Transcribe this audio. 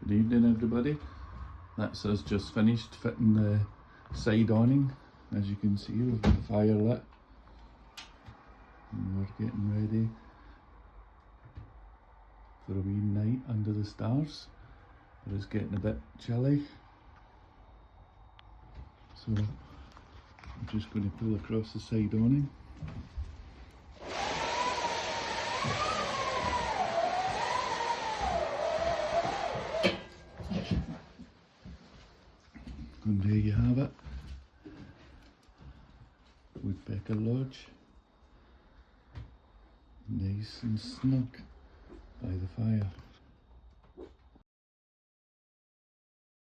Good evening everybody. That's us just finished fitting the side awning. As you can see, we've got the fire lit and we're getting ready for a wee night under the stars. But it's getting a bit chilly, so I'm just going to pull across the side awning. And there you have it, Woodpecker Lodge, nice and snug by the fire.